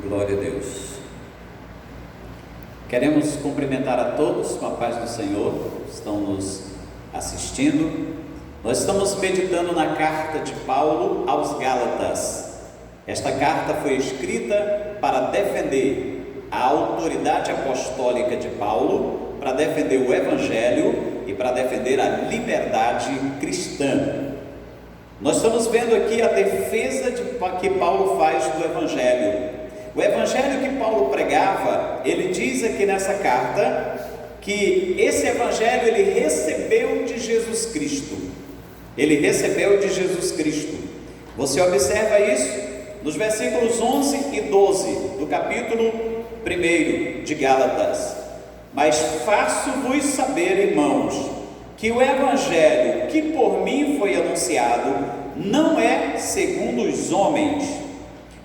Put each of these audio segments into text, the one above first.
Glória a Deus. Queremos cumprimentar a todos com a paz do Senhor que estão nos assistindo. Nós estamos meditando na carta de Paulo aos Gálatas. Esta carta foi escrita para defender a autoridade apostólica de Paulo, para defender o Evangelho e para defender a liberdade cristã. Nós estamos vendo aqui a defesa que Paulo faz do Evangelho. O Evangelho que Paulo pregava, ele diz aqui nessa carta que esse Evangelho ele recebeu de Jesus Cristo. Ele recebeu de Jesus Cristo. Você observa isso nos versículos 11 e 12 do capítulo 1 de Gálatas. Mas faço-vos saber, irmãos, que o Evangelho que por mim foi anunciado não é segundo os homens,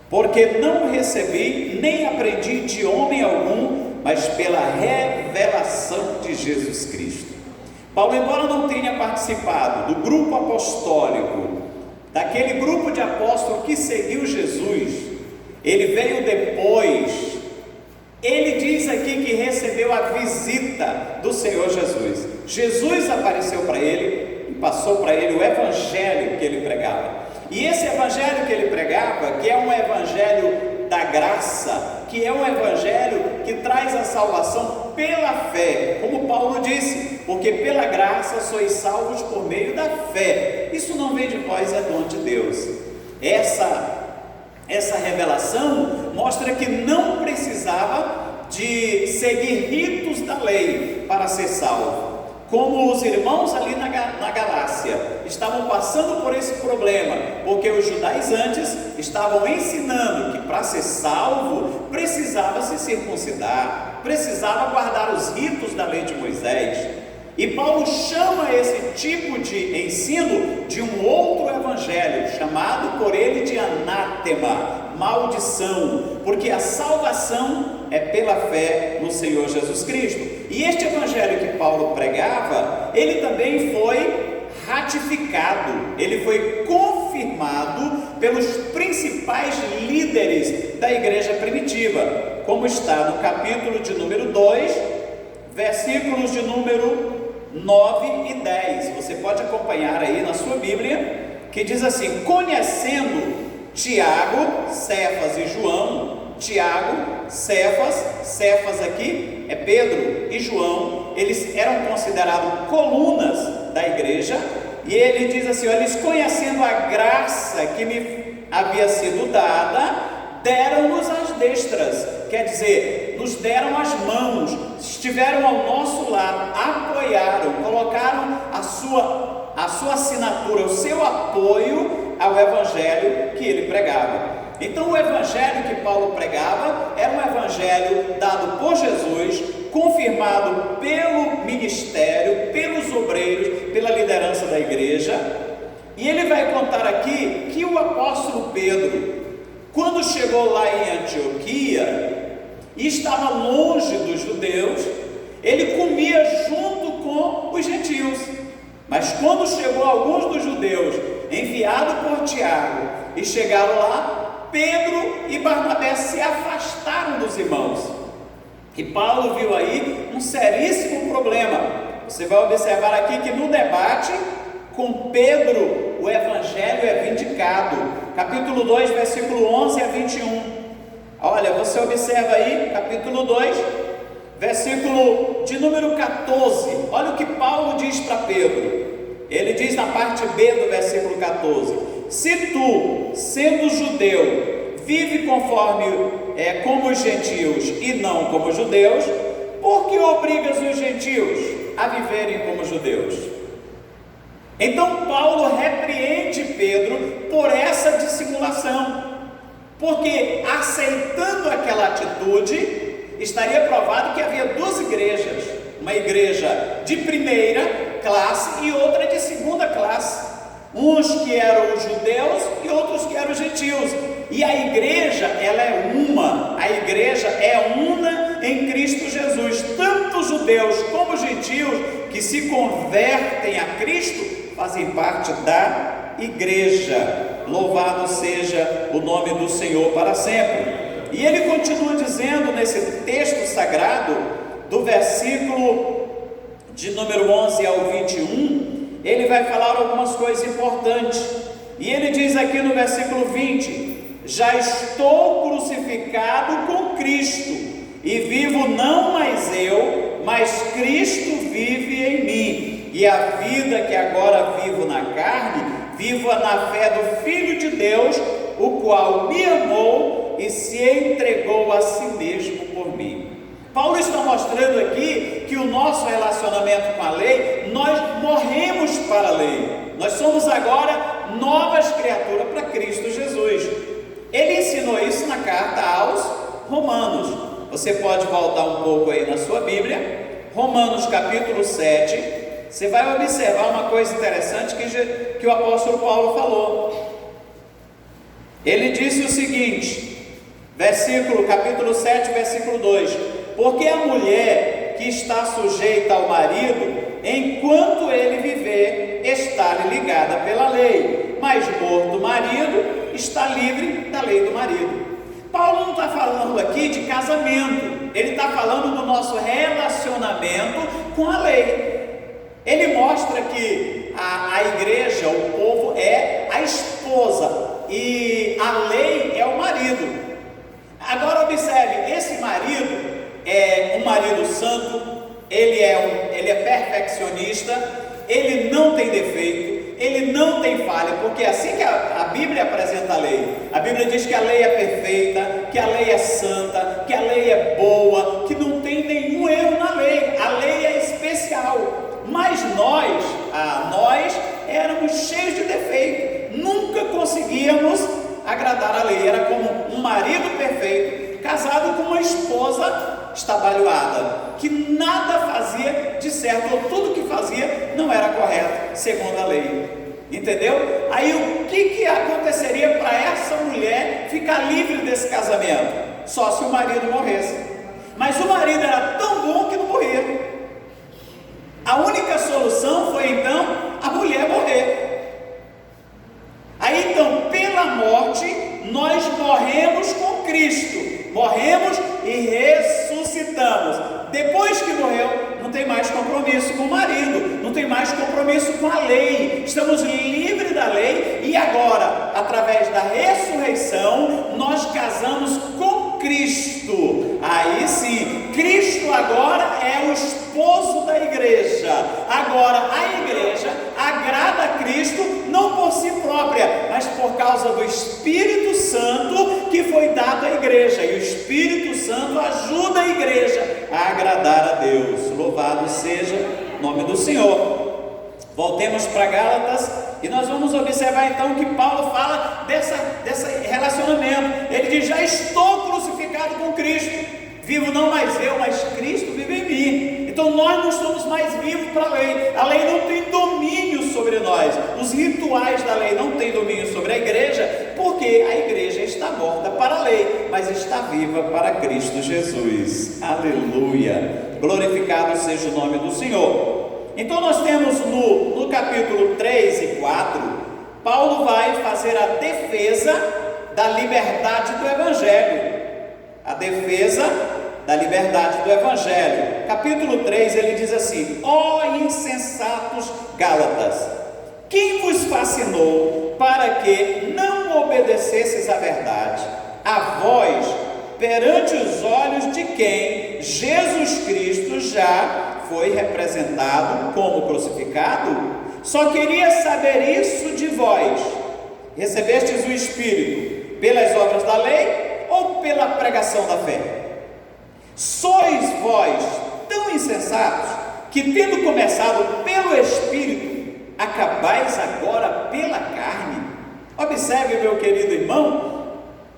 porque não recebi nem aprendi de homem algum, mas pela revelação de Jesus Cristo. Paulo, embora não tenha participado do grupo apostólico, daquele grupo de apóstolos que seguiu Jesus, ele veio depois. Ele diz aqui que recebeu a visita do Senhor Jesus. Jesus apareceu para ele e passou para ele o Evangelho que ele pregava. E esse Evangelho que ele pregava, que é um Evangelho da graça, que é um Evangelho que traz a salvação pela fé, como Paulo disse, porque pela graça sois salvos por meio da fé. Isso não vem de vós, é dom de Deus. Essa revelação mostra que não precisava de seguir ritos da lei para ser salvo. Como os irmãos ali na Galácia estavam passando por esse problema, porque os judaizantes estavam ensinando que para ser salvo precisava se circuncidar, precisava guardar os ritos da lei de Moisés. E Paulo chama esse tipo de ensino de um outro evangelho, chamado por ele de anátema, maldição, porque a salvação é pela fé no Senhor Jesus Cristo. E este evangelho que Paulo pregava, ele também foi ratificado, ele foi confirmado pelos principais líderes da igreja primitiva, como está no capítulo de número 2, versículos de número 9 e 10, você pode acompanhar aí na sua Bíblia, que diz assim: conhecendo Tiago, Cefas e João, Tiago, Cefas aqui é Pedro e João, eles eram considerados colunas da igreja, e ele diz assim: eles conhecendo a graça que me havia sido dada, deram-nos as destras, quer dizer, nos deram as mãos, estiveram ao nosso lado, apoiaram, colocaram a sua assinatura, o seu apoio ao evangelho que ele pregava. Então o evangelho que Paulo pregava era um evangelho dado por Jesus, confirmado pelo ministério, pelos obreiros, pela liderança da igreja. E ele vai contar aqui que o apóstolo Pedro, quando chegou lá em Antioquia e estava longe dos judeus, ele comia junto com os gentios. Mas quando chegou alguns dos judeus, enviado por Tiago, e chegaram lá, Pedro e Barnabé se afastaram dos irmãos. E Paulo viu aí um seríssimo problema. Você vai observar aqui que no debate com Pedro, o evangelho é vindicado. Capítulo 2, versículo 11 a 21. Olha, você observa aí, capítulo 2, versículo de número 14. Olha o que Paulo diz para Pedro. Ele diz na parte B do versículo 14: se tu, sendo judeu, vive conforme como os gentios e não como os judeus, por que obrigas os gentios a viverem como judeus? Então Paulo repreende Pedro por essa dissimulação, porque aceitando aquela atitude, estaria provado que havia duas igrejas, uma igreja de primeira classe e outra de segunda classe, uns que eram os judeus e outros que eram os gentios, e a igreja ela é uma, a igreja é una em Cristo Jesus, tanto judeus como gentios que se convertem a Cristo fazem parte da igreja. Louvado seja o nome do Senhor para sempre. E ele continua dizendo nesse texto sagrado, do versículo de número 11 ao 21, ele vai falar algumas coisas importantes. E ele diz aqui no versículo 20: já estou crucificado com Cristo, e vivo não mais eu, mas Cristo vive em mim. E a vida que agora vivo na carne, vivo na fé do Filho de Deus, o qual me amou e se entregou a si mesmo por mim. Paulo está mostrando aqui que o nosso relacionamento com a lei, nós morremos para a lei. Nós somos agora novas criaturas para Cristo Jesus. Ele ensinou isso na carta aos Romanos. Você pode voltar um pouco aí na sua Bíblia, Romanos capítulo 7, você vai observar uma coisa interessante que o apóstolo Paulo falou. Ele disse o seguinte, capítulo 7, versículo 2: porque a mulher que está sujeita ao marido, enquanto ele viver, está-lhe ligada pela lei, mas morto o marido, está livre da lei do marido. Paulo não está falando aqui de casamento, ele está falando do nosso relacionamento com a lei. Ele mostra que a igreja, o povo, é a esposa e a lei é o marido. Agora observe, esse marido é um marido santo, ele é perfeccionista, ele não tem defeito, ele não tem falha, porque é assim que a Bíblia apresenta a lei. A Bíblia diz que a lei é perfeita, que a lei é santa, que a lei é boa, que não tem nenhum erro na lei. A lei é especial. Mas nós éramos cheios de defeito, nunca conseguíamos agradar a lei. Era como um marido perfeito, casado com uma esposa estabalhoada, que nada fazia de certo, ou tudo que fazia não era correto, segundo a lei. Entendeu? Aí o que aconteceria para essa mulher ficar livre desse casamento? Só se o marido morresse. Mas o marido era tão bom que não morria. A única solução foi então a mulher morrer. Aí então, pela morte, nós morremos com Cristo, morremos e ressuscitamos. Depois que morreu, não tem mais compromisso com o marido, não tem mais compromisso com a lei, estamos livres da lei. E agora, através da ressurreição, nós casamos com Cristo. Aí sim, Cristo agora é o esposo da igreja. Agora a igreja agrada a Cristo não por si própria, mas por causa do Espírito Santo que foi dado à igreja. E o Espírito Santo ajuda a igreja a agradar a Deus. Louvado seja o nome do Senhor. Voltemos para Gálatas e nós vamos observar então que Paulo fala desse relacionamento. Ele diz: já estou crucificado com Cristo, vivo não mais eu, mas Cristo vive em mim. Então nós não somos mais vivos para a lei não tem domínio sobre nós, os rituais da lei não têm domínio sobre a igreja, porque a igreja está morta para a lei, mas está viva para Cristo Jesus. Aleluia, glorificado seja o nome do Senhor. Então nós temos no capítulo 3 e 4, Paulo vai fazer a defesa da liberdade do Evangelho. A defesa da liberdade do Evangelho. Capítulo 3 ele diz assim: ó insensatos Gálatas, quem vos fascinou para que não obedecesseis à verdade? A vós, perante os olhos de quem Jesus Cristo já foi representado como crucificado? Só queria saber isso de vós: recebestes o Espírito pelas obras da lei ou pela pregação da fé? Sois vós tão insensatos que, tendo começado pelo Espírito, acabais agora pela carne? Observe, meu querido irmão,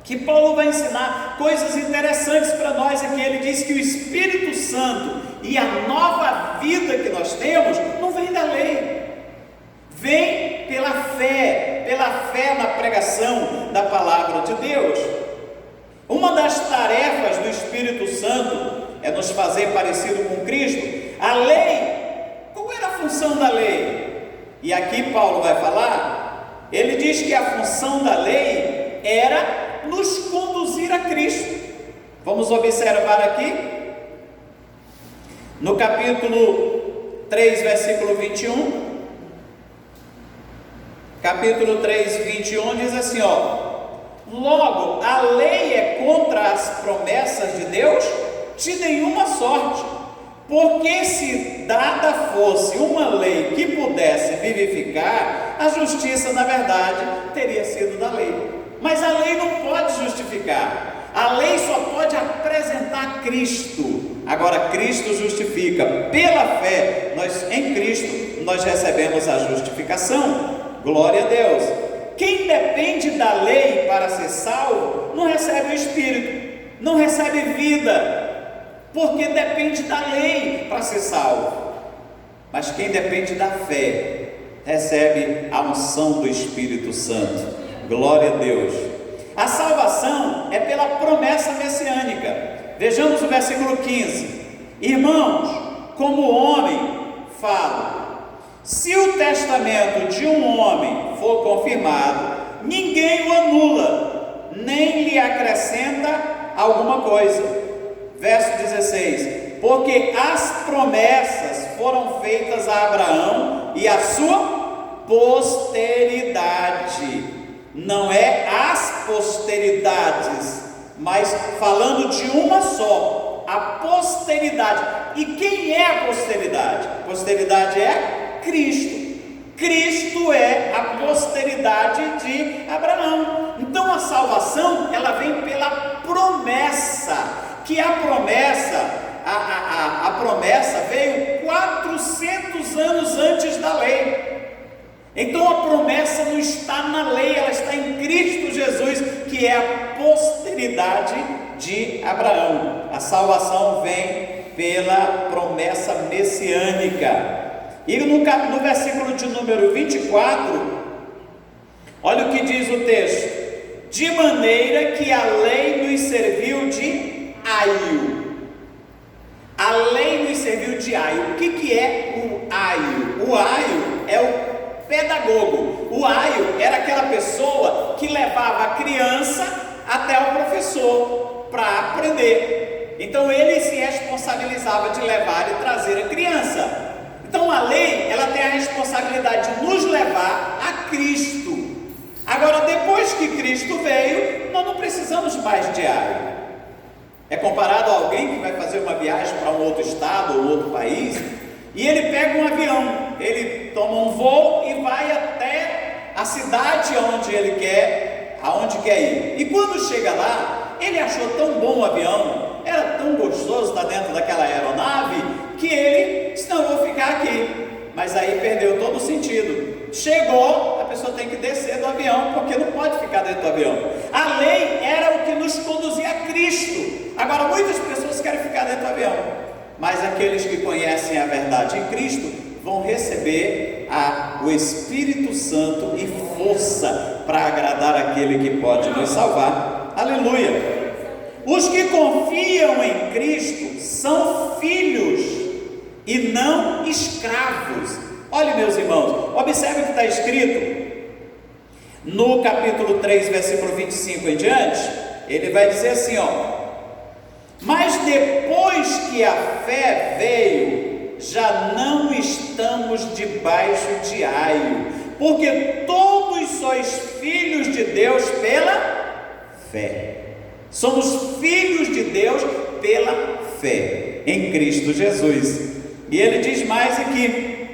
que Paulo vai ensinar coisas interessantes para nós aqui. Ele diz que o Espírito Santo e a nova vida que nós temos não vem da lei, vem pela fé na pregação da palavra de Deus. Uma das tarefas do Espírito Santo é nos fazer parecido com Cristo. A lei, qual era a função da lei? E aqui Paulo vai falar, ele diz que a função da lei era nos conduzir a Cristo. Vamos observar aqui, no capítulo 3, versículo 21. Capítulo 3, 21 diz assim, logo, a lei é contra as promessas de Deus? De nenhuma sorte, porque se dada fosse uma lei que pudesse vivificar, a justiça, na verdade, teria sido da lei. Mas a lei não pode justificar, a lei só pode apresentar Cristo. Agora, Cristo justifica. Pela fé, em Cristo, nós recebemos a justificação. Glória a Deus. Quem depende da lei para ser salvo, não recebe o Espírito, não recebe vida, porque depende da lei para ser salvo. Mas quem depende da fé, recebe a unção do Espírito Santo. Glória a Deus. A salvação é pela promessa messiânica. Vejamos o versículo 15. Irmãos, como homem falo, se o testamento de um homem for confirmado, ninguém o anula, nem lhe acrescenta alguma coisa. Verso 16: porque as promessas foram feitas a Abraão e a sua posteridade. Não é as posteridades, mas falando de uma só, a posteridade. E quem é a posteridade? A posteridade é Cristo. Cristo é a posteridade de Abraão. Então a salvação, ela vem pela promessa, que a promessa veio 400 anos antes da lei. Então a promessa não está na lei, ela está em Cristo Jesus, que é a posteridade de Abraão. A salvação vem pela promessa messiânica. E no versículo de número 24, olha o que diz o texto: de maneira que a lei nos serviu de aio. A lei nos serviu de aio. O que é o aio? O aio é o pedagogo. O aio era aquela pessoa que levava a criança até o professor para aprender. Então ele se responsabilizava de levar e trazer a criança. Então a lei, ela tem a responsabilidade de nos levar a Cristo. Agora, depois que Cristo veio, nós não precisamos mais de aio. É comparado a alguém que vai fazer uma viagem para um outro estado ou outro país, e ele pega um avião, ele toma um voo e vai até a cidade aonde quer ir. E quando chega lá, ele achou tão bom o avião, era tão gostoso estar dentro daquela aeronave, que ele disse: não, vou ficar aqui. Mas aí perdeu todo o sentido. Chegou, a pessoa tem que descer do avião, porque não pode ficar dentro do avião. A lei era o que nos conduzia a Cristo. Agora muitas pessoas querem ficar dentro do avião, mas aqueles que conhecem a verdade em Cristo vão receber o Espírito Santo e força para agradar aquele que pode nos salvar. Aleluia! Os que confiam em Cristo são filhos e não escravos. Olhe, meus irmãos, observe o que está escrito no capítulo 3, versículo 25 em diante. Ele vai dizer assim, mas depois que a fé veio, já não estamos debaixo de aio, porque todos sois filhos de Deus pela fé. Somos filhos de Deus pela fé em Cristo Jesus. E ele diz mais aqui: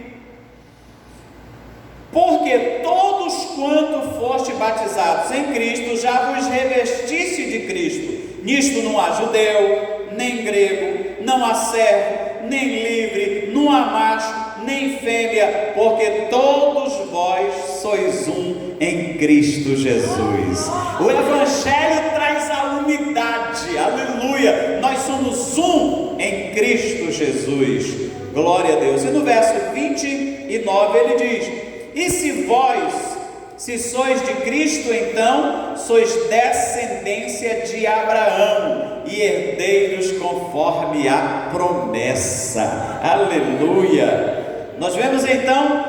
porque todos quanto foste batizados em Cristo, já vos revestiste de Cristo. Nisto não há judeu, nem grego, não há servo, nem livre, não há macho, nem fêmea, porque todos vós sois um em Cristo Jesus. O Evangelho traz a unidade, aleluia. Nós somos um em Cristo Jesus. Glória a Deus. E no verso 29 ele diz: e se sois de Cristo, então sois descendência de Abraão e herdeiros conforme a promessa. Aleluia. Nós vemos então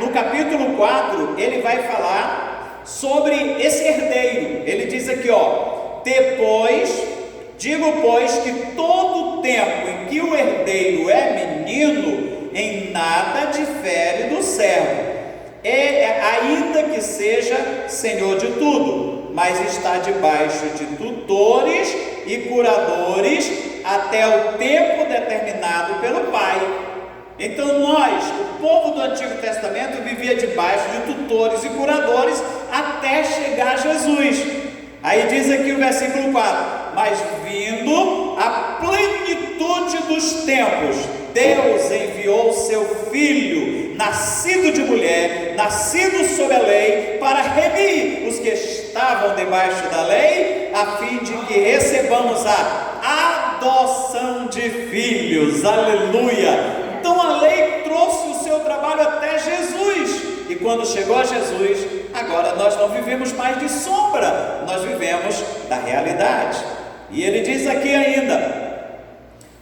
no capítulo 4, ele vai falar sobre esse herdeiro. Ele diz aqui, depois Digo, pois, que todo o tempo em que o herdeiro é menino, em nada difere do servo, ainda que seja senhor de tudo, mas está debaixo de tutores e curadores até o tempo determinado pelo Pai. Então nós, o povo do Antigo Testamento, vivia debaixo de tutores e curadores até chegar Jesus. Aí diz aqui o versículo 4: mas vindo a plenitude dos tempos, Deus enviou seu Filho, nascido de mulher, nascido sob a lei, para remir os que estavam debaixo da lei, a fim de que recebamos a adoção de filhos. Aleluia! Então a lei trouxe o seu trabalho até Jesus, e quando chegou a Jesus, agora nós não vivemos mais de sombra, nós vivemos da realidade. E ele diz aqui ainda,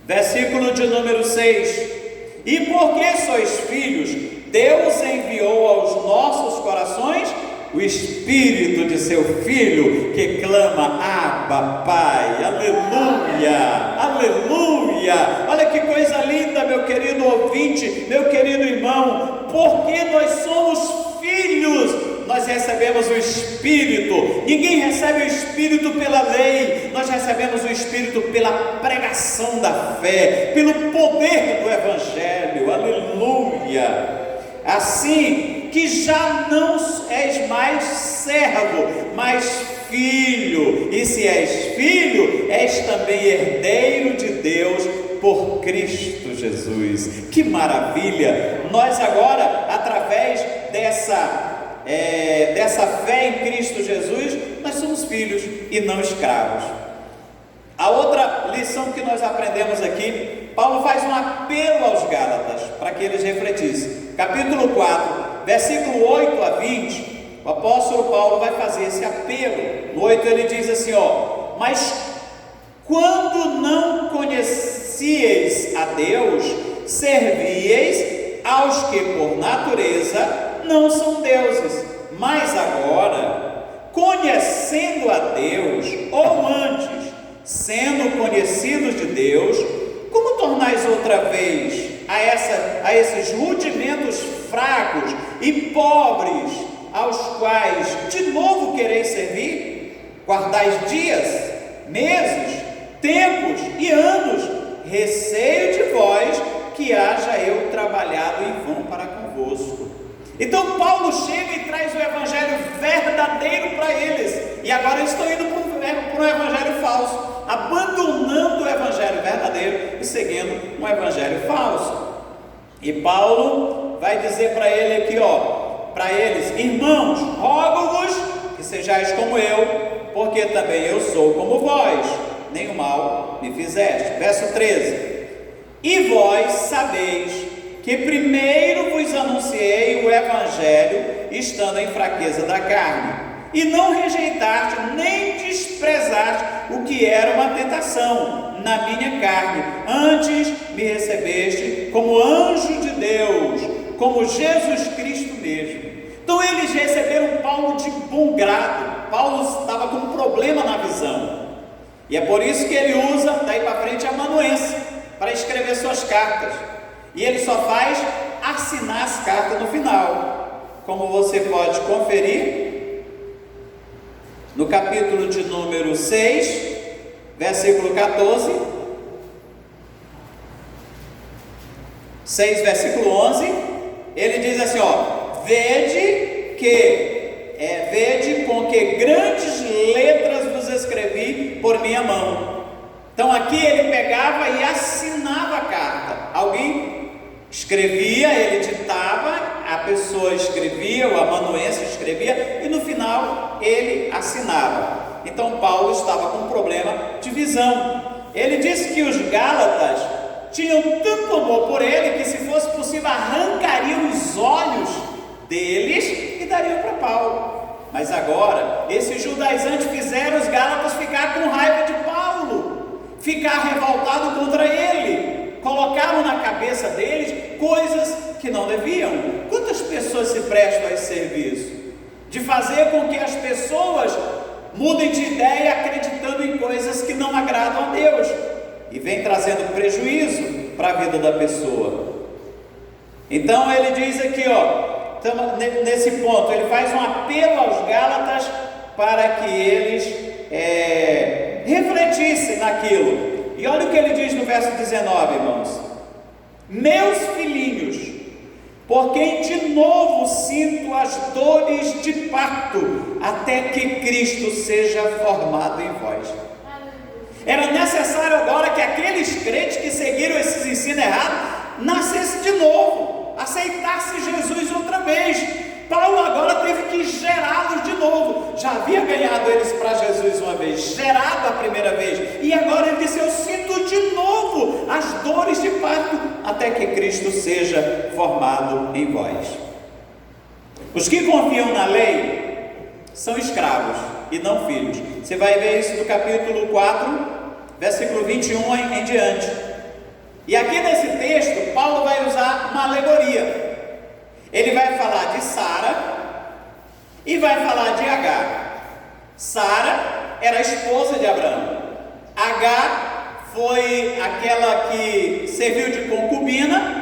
versículo de número 6: e porque sois filhos, Deus enviou aos nossos corações o Espírito de seu Filho, que clama: Abba, Pai. Aleluia, aleluia. Olha que coisa linda, meu querido ouvinte, meu querido irmão. Porque nós somos filhos, nós recebemos o Espírito. Ninguém recebe o Espírito pela lei, nós recebemos o Espírito pela pregação da fé, pelo poder do Evangelho. Aleluia. Assim que já não és mais servo, mas filho, e se és filho, és também herdeiro de Deus por Cristo Jesus. Que maravilha! Nós agora, através dessa fé em Cristo Jesus, nós somos filhos e não escravos. A outra lição que nós aprendemos aqui, Paulo faz um apelo aos Gálatas, para que eles refletissem. Capítulo 4, versículo 8 a 20, o apóstolo Paulo vai fazer esse apelo. No 8 ele diz assim, mas quando não conhecieis a Deus, servieis aos que por natureza não são deuses, mas agora, conhecendo a Deus, ou antes, sendo conhecidos de Deus, como tornais outra vez a esses rudimentos fracos e pobres, aos quais de novo quereis servir? Guardais dias, meses, tempos e anos, receio de vós que haja eu trabalhado em vão para convosco. Então Paulo chega e traz o evangelho verdadeiro para eles, e agora eles estão indo para um evangelho falso, abandonando o evangelho verdadeiro e seguindo um evangelho falso. E Paulo vai dizer para ele aqui, para eles: irmãos, rogo-vos que sejais como eu, porque também eu sou como vós, nenhum mal me fizeste. Verso 13: e vós sabeis que primeiro vos anunciei o evangelho, estando em fraqueza da carne, e não rejeitaste nem desprezaste o que era uma tentação na minha carne, antes me recebeste como anjo de Deus, como Jesus Cristo mesmo. Então eles receberam Paulo de bom grado. Paulo estava com um problema na visão, e é por isso que ele usa daí para frente a amanuense para escrever suas cartas, e ele só faz assinar as cartas no final, como você pode conferir no capítulo de número 6, versículo 14, 6, versículo 11, ele diz assim, vede com que grandes letras vos escrevi por minha mão. Então aqui ele pegava e assinava a carta. Alguém escrevia, ele ditava, a pessoa escrevia, o amanuense escrevia, e no final ele assinava. Então Paulo estava com um problema de visão. Ele disse que os Gálatas tinham tanto amor por ele, que se fosse possível arrancariam os olhos deles e dariam para Paulo. Mas agora, esses judaizantes fizeram os Gálatas ficar com raiva de Paulo, ficar revoltado contra ele, colocaram na cabeça deles coisas que não deviam. Quantas pessoas se prestam a esse serviço? De fazer com que as pessoas mudem de ideia acreditando em coisas que não agradam a Deus e vem trazendo prejuízo para a vida da pessoa. Então ele diz aqui, nesse ponto, ele faz um apelo aos Gálatas para que eles refletissem naquilo. E olha o que ele diz no verso 19, irmãos: meus filhinhos, por quem de novo sinto as dores de parto, até que Cristo seja formado em vós. Era necessário agora que aqueles crentes que seguiram esses ensinos errados nascessem de novo, aceitassem Jesus outra vez. Paulo agora teve que gerá-los de novo. Já havia ganhado eles para Jesus uma vez, gerado a primeira vez, e agora ele disse: eu sinto de novo as dores de parto, até que Cristo seja formado em vós. Os que confiam na lei são escravos e não filhos. Você vai ver isso no capítulo 4, versículo 21 em diante. E aqui nesse texto, Paulo vai usar uma alegoria. Ele vai falar de Sara e vai falar de Agar. Sara era a esposa de Abraão. Agar foi aquela que serviu de concubina.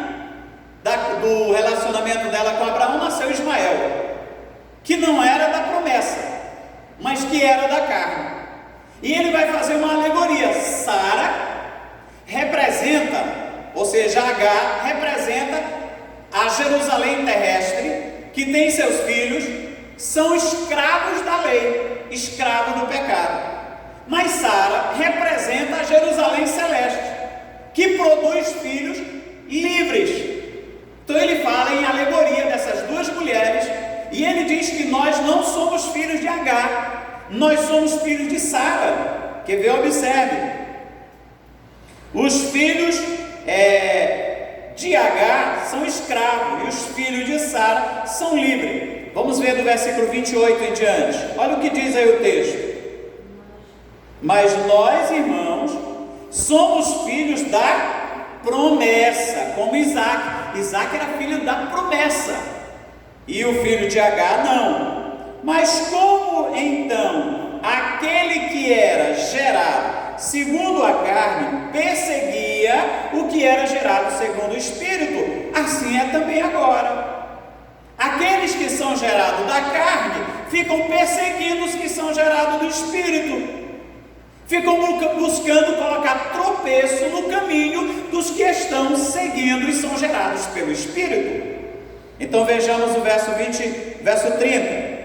Do relacionamento dela com Abraão nasceu Ismael, que não era da promessa, mas que era da carne. E ele vai fazer uma alegoria. Sara representa, ou seja, Agar representa a Jerusalém terrestre, que tem seus filhos, são escravos da lei, escravos do pecado. Mas Sara representa a Jerusalém celeste, que produz filhos livres. Então ele fala em alegoria dessas duas mulheres, e ele diz que nós não somos filhos de Agar, nós somos filhos de Sara. Quer ver? Observe. Os filhos de Agar são escravos, e os filhos de Sara são livres. Vamos ver do versículo 28 em diante. Olha o que diz aí o texto: mas nós, irmãos, somos filhos da promessa, como Isaac. Isaac era filho da promessa, e o filho de Agar não. Mas como então aquele que era gerado segundo a carne perseguia o que era gerado segundo o Espírito, assim é também agora. Aqueles que são gerados da carne ficam perseguindo os que são gerados do Espírito, ficam buscando colocar tropeço no caminho dos que estão seguindo e são gerados pelo Espírito. Então vejamos o verso 30.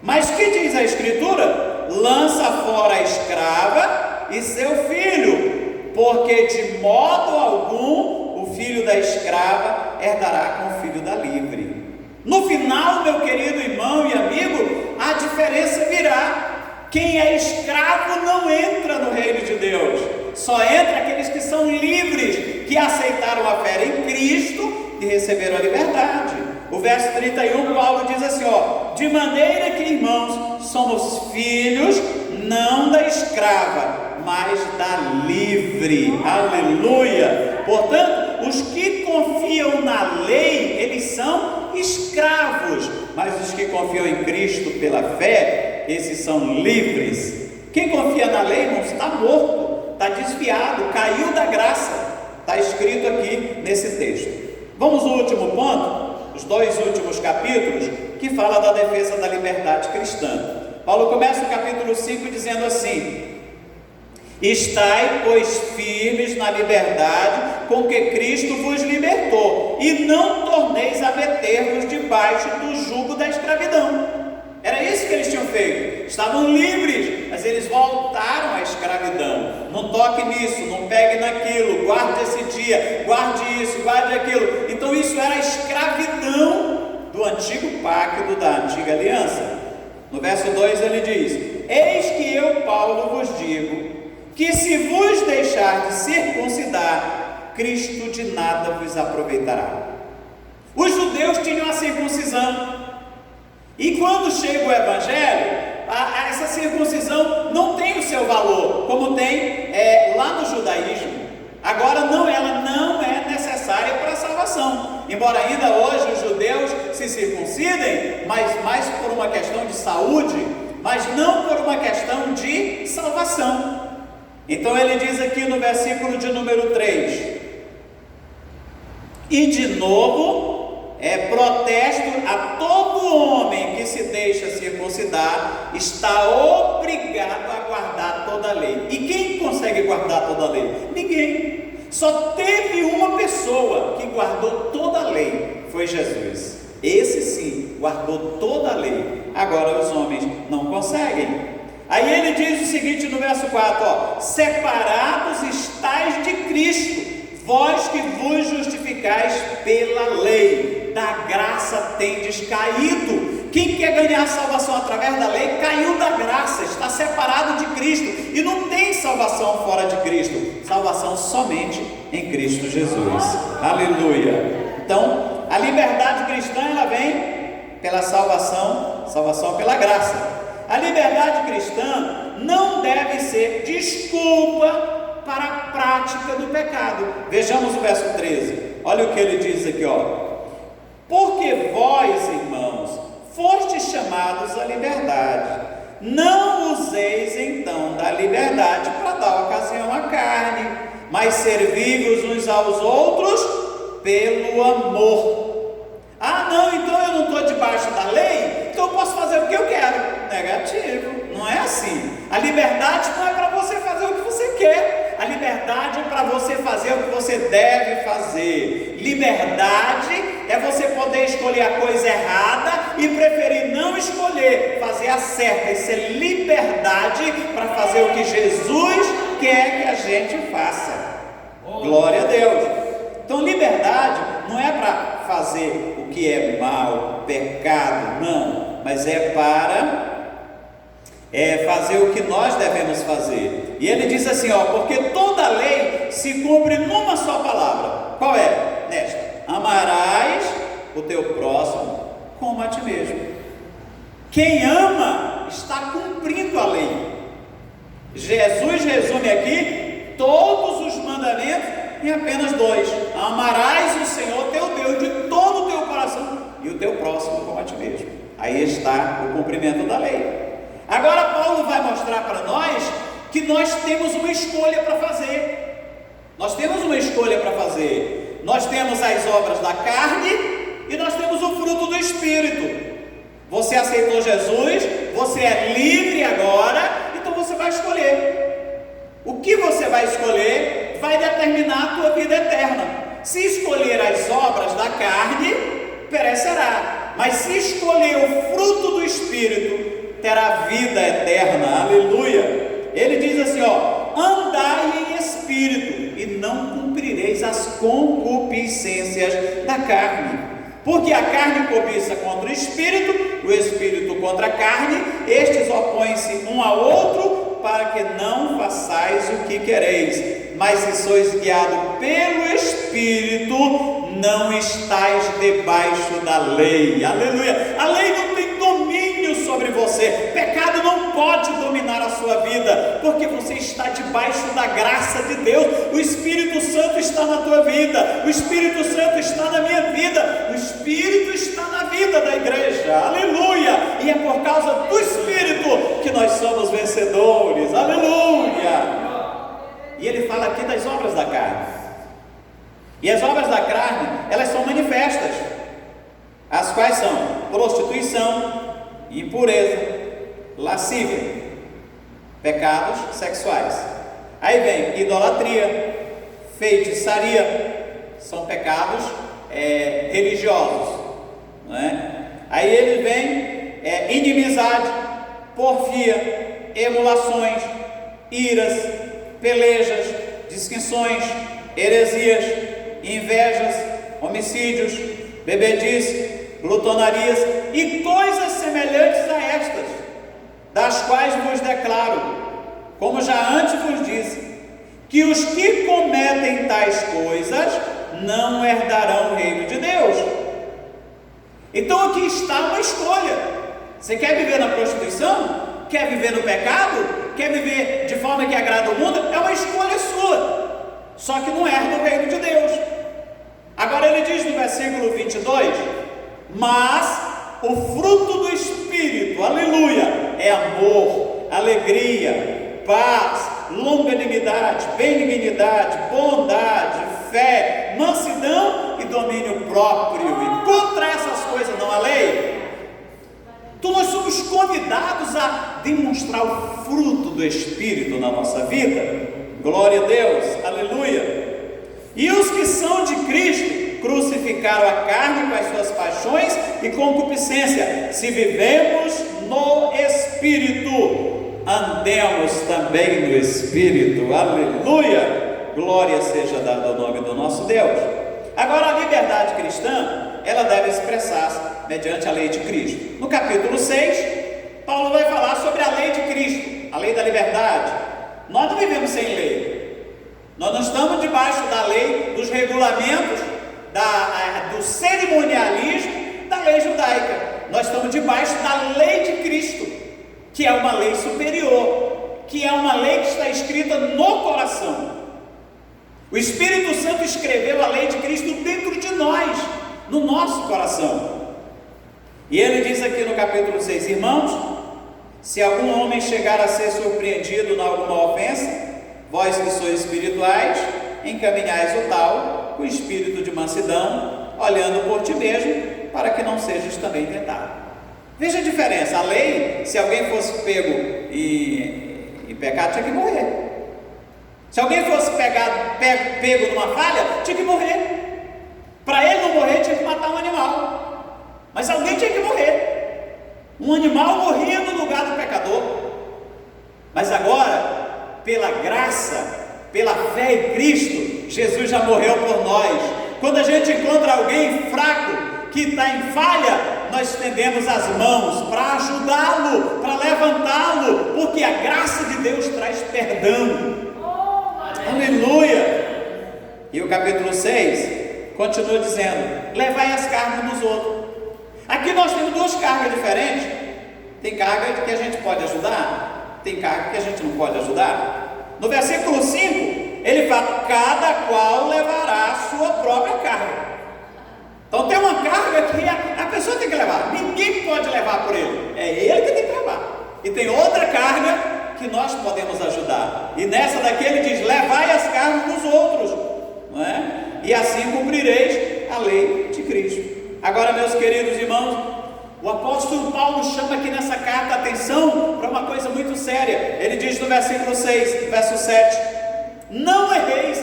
Mas que diz a Escritura? Lança fora a escrava e seu filho, porque de modo algum o filho da escrava herdará com o filho da livre. No final, meu querido irmão e amigo, a diferença virá. Quem é escravo não entra no reino de Deus, só entra aqueles que são livres, que aceitaram a fé em Cristo e receberam a liberdade. O verso 31, Paulo diz assim, de maneira que, irmãos, somos filhos não da escrava, mas da livre. Aleluia! Portanto, os que confiam na lei, eles são escravos, mas os que confiam em Cristo pela fé, esses são livres. Quem confia na lei, irmãos, está morto, está desviado, caiu da graça. Está escrito aqui nesse texto. Vamos ao último ponto, os dois últimos capítulos, que fala da defesa da liberdade cristã. Paulo começa o capítulo 5 dizendo assim: estai, pois, firmes na liberdade com que Cristo vos libertou, e não torneis a meter-vos debaixo do jugo da escravidão. Era isso que eles tinham feito, estavam livres, mas eles voltaram à escravidão. Não toque nisso, não pegue naquilo, guarde esse dia, guarde isso, guarde aquilo. Então isso era a escravidão do antigo pacto, da antiga aliança. No verso 2 ele diz: eis que eu, Paulo, vos digo, que se vos deixar de circuncidar, Cristo de nada vos aproveitará. Os judeus tinham a circuncisão, e quando chega o Evangelho, essa circuncisão não tem o seu valor, como tem lá no judaísmo. Agora ela não é necessária para a salvação, embora ainda hoje os judeus se circuncidem, mas mais por uma questão de saúde. mas não por uma questão de salvação. Então ele diz aqui no versículo de número 3, e de novo, protesto a todo homem que se deixa circuncidar, está obrigado a guardar toda a lei. E quem consegue guardar toda a lei? Ninguém. Só teve uma pessoa que guardou toda a lei, foi Jesus. Esse sim, guardou toda a lei. Agora os homens não conseguem. Aí ele diz o seguinte no verso 4, separados estáis de Cristo, vós que vos justificais pela lei, da graça tendes caído. Quem quer ganhar salvação através da lei, caiu da graça, está separado de Cristo, e não tem salvação fora de Cristo, salvação somente em Cristo Jesus. Aleluia. Então, a liberdade cristã, ela vem pela salvação pela graça. A liberdade cristã não deve ser desculpa para a prática do pecado. Vejamos o verso 13, olha o que ele diz aqui, porque vós, irmãos, fostes chamados à liberdade, não useis então da liberdade para dar ocasião à carne, mas servi-vos uns aos outros pelo amor. Não, então eu não estou debaixo da lei, então eu posso fazer o que eu quero. Negativo, não é assim. A liberdade não é para você fazer o que você quer, a liberdade é para você fazer o que você deve fazer. Liberdade é você poder escolher a coisa errada e preferir não escolher, fazer a certa. Isso é liberdade para fazer o que Jesus quer que a gente faça. Glória a Deus. Então liberdade não é para fazer o que é mal, pecado, não, mas é para fazer o que nós devemos fazer. E ele diz assim, porque toda a lei se cumpre numa só palavra. Qual é? Nesta: amarás o teu próximo como a ti mesmo. Quem ama está cumprindo a lei. Jesus resume aqui todos os mandamentos em apenas 2: amarás o Senhor teu Deus de todo o teu coração e o teu próximo como a ti mesmo. Aí está o cumprimento da lei. Agora Paulo vai mostrar para nós que nós temos uma escolha para fazer. Nós temos uma escolha para fazer. Nós temos as obras da carne e nós temos o fruto do Espírito. Você aceitou Jesus, você é livre agora, então você vai escolher. O que você vai escolher vai determinar a tua vida eterna. Se escolher as obras da carne, perecerá, mas se escolher o fruto do Espírito, terá vida eterna. Aleluia. Ele diz assim, andai em espírito e não cumprireis as concupiscências da carne, porque a carne cobiça contra o espírito contra a carne, estes opõem-se um ao outro, para que não façais o que quereis. Mas se sois guiados pelo Espírito, não estáis debaixo da lei. Aleluia. A lei não tem domínio sobre você. Pecado não pode dominar a sua vida, porque você está debaixo da graça de Deus. O Espírito Santo está na tua vida, o Espírito Santo está na minha vida, o Espírito está na vida da igreja. Aleluia. E é por causa do Espírito que nós somos vencedores. Aleluia. E ele fala aqui das obras da carne. E as obras da carne, elas são manifestas, as quais são prostituição, impureza, lascívia, pecados sexuais. Aí vem idolatria, feitiçaria, são pecados religiosos, não é? Aí ele vem inimizade, porfia, emulações, iras, pelejas, disquisições, heresias, invejas, homicídios, bebedice, glutonarias e coisas semelhantes a estas, das quais vos declaro, como já antes vos disse, que os que cometem tais coisas não herdarão o reino de Deus. Então aqui está uma escolha. Você quer viver na prostituição? Quer viver no pecado? Quer viver de forma que agrada o mundo? É uma escolha sua, só que não herda o reino de Deus. Agora ele diz no versículo 22, mas o fruto do Espírito, aleluia, é amor, alegria, paz, longanimidade, benignidade, bondade, fé, mansidão e domínio próprio. E contra essas coisas não há lei. Então nós somos convidados a demonstrar o fruto do Espírito na nossa vida. Glória a Deus, aleluia. E os que são de Cristo crucificaram a carne com as suas paixões e concupiscência. Se vivemos no Espírito, andemos também no Espírito, aleluia. Glória seja dada ao nome do nosso Deus. Agora, a liberdade cristã, ela deve expressar-se mediante a lei de Cristo. No capítulo 6, Paulo vai falar sobre a lei de Cristo, a lei da liberdade. Nós não vivemos sem lei. Nós não estamos debaixo da lei, dos regulamentos, do cerimonialismo, da lei judaica. Nós estamos debaixo da lei de Cristo, que é uma lei superior, que é uma lei que está escrita no coração. O Espírito Santo escreveu a lei de Cristo dentro de nós, no nosso coração. E ele diz aqui no capítulo 6, irmãos, se algum homem chegar a ser surpreendido em alguma ofensa, vós que sois espirituais, encaminhais o tal com espírito de mansidão, olhando por ti mesmo, para que não sejas também tentado. Veja a diferença. A lei, se alguém fosse pego em pecado, tinha que morrer. Se alguém fosse pego numa falha, tinha que morrer. Para ele não morrer, tinha que matar um animal. Mas alguém tinha que morrer. Um animal morria no lugar do pecador. Mas agora, pela graça, pela fé em Cristo, Jesus já morreu por nós. Quando a gente encontra alguém fraco, que está em falha, nós estendemos as mãos para ajudá-lo, para levantá-lo, porque a graça de Deus traz perdão. Aleluia! E o capítulo 6 continua dizendo: levai as cargas dos outros. Aqui nós temos duas cargas diferentes. Tem carga que a gente pode ajudar, tem carga que a gente não pode ajudar. No versículo 5, ele fala: cada qual levará a sua própria carga. Então tem uma carga que a pessoa tem que levar, ninguém pode levar por ele, é ele que tem que levar. E tem outra carga que nós podemos ajudar, e nessa daqui ele diz: levai as cargas dos outros, não é? E assim cumprireis a lei de Cristo. Agora, meus queridos irmãos, o apóstolo Paulo chama aqui nessa carta a atenção para uma coisa muito séria. Ele diz no versículo 6, verso 7: não erreis,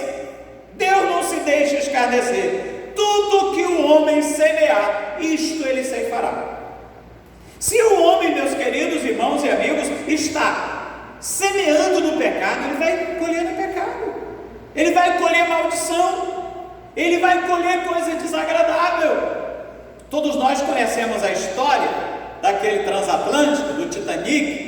Deus não se deixa escarnecer, tudo que o homem semear, isto ele ceifará. Se o homem, meus queridos irmãos e amigos, está semeando no pecado, ele vai colher no pecado, ele vai colher maldição, ele vai colher coisa desagradável. Todos nós conhecemos a história daquele transatlântico, do Titanic,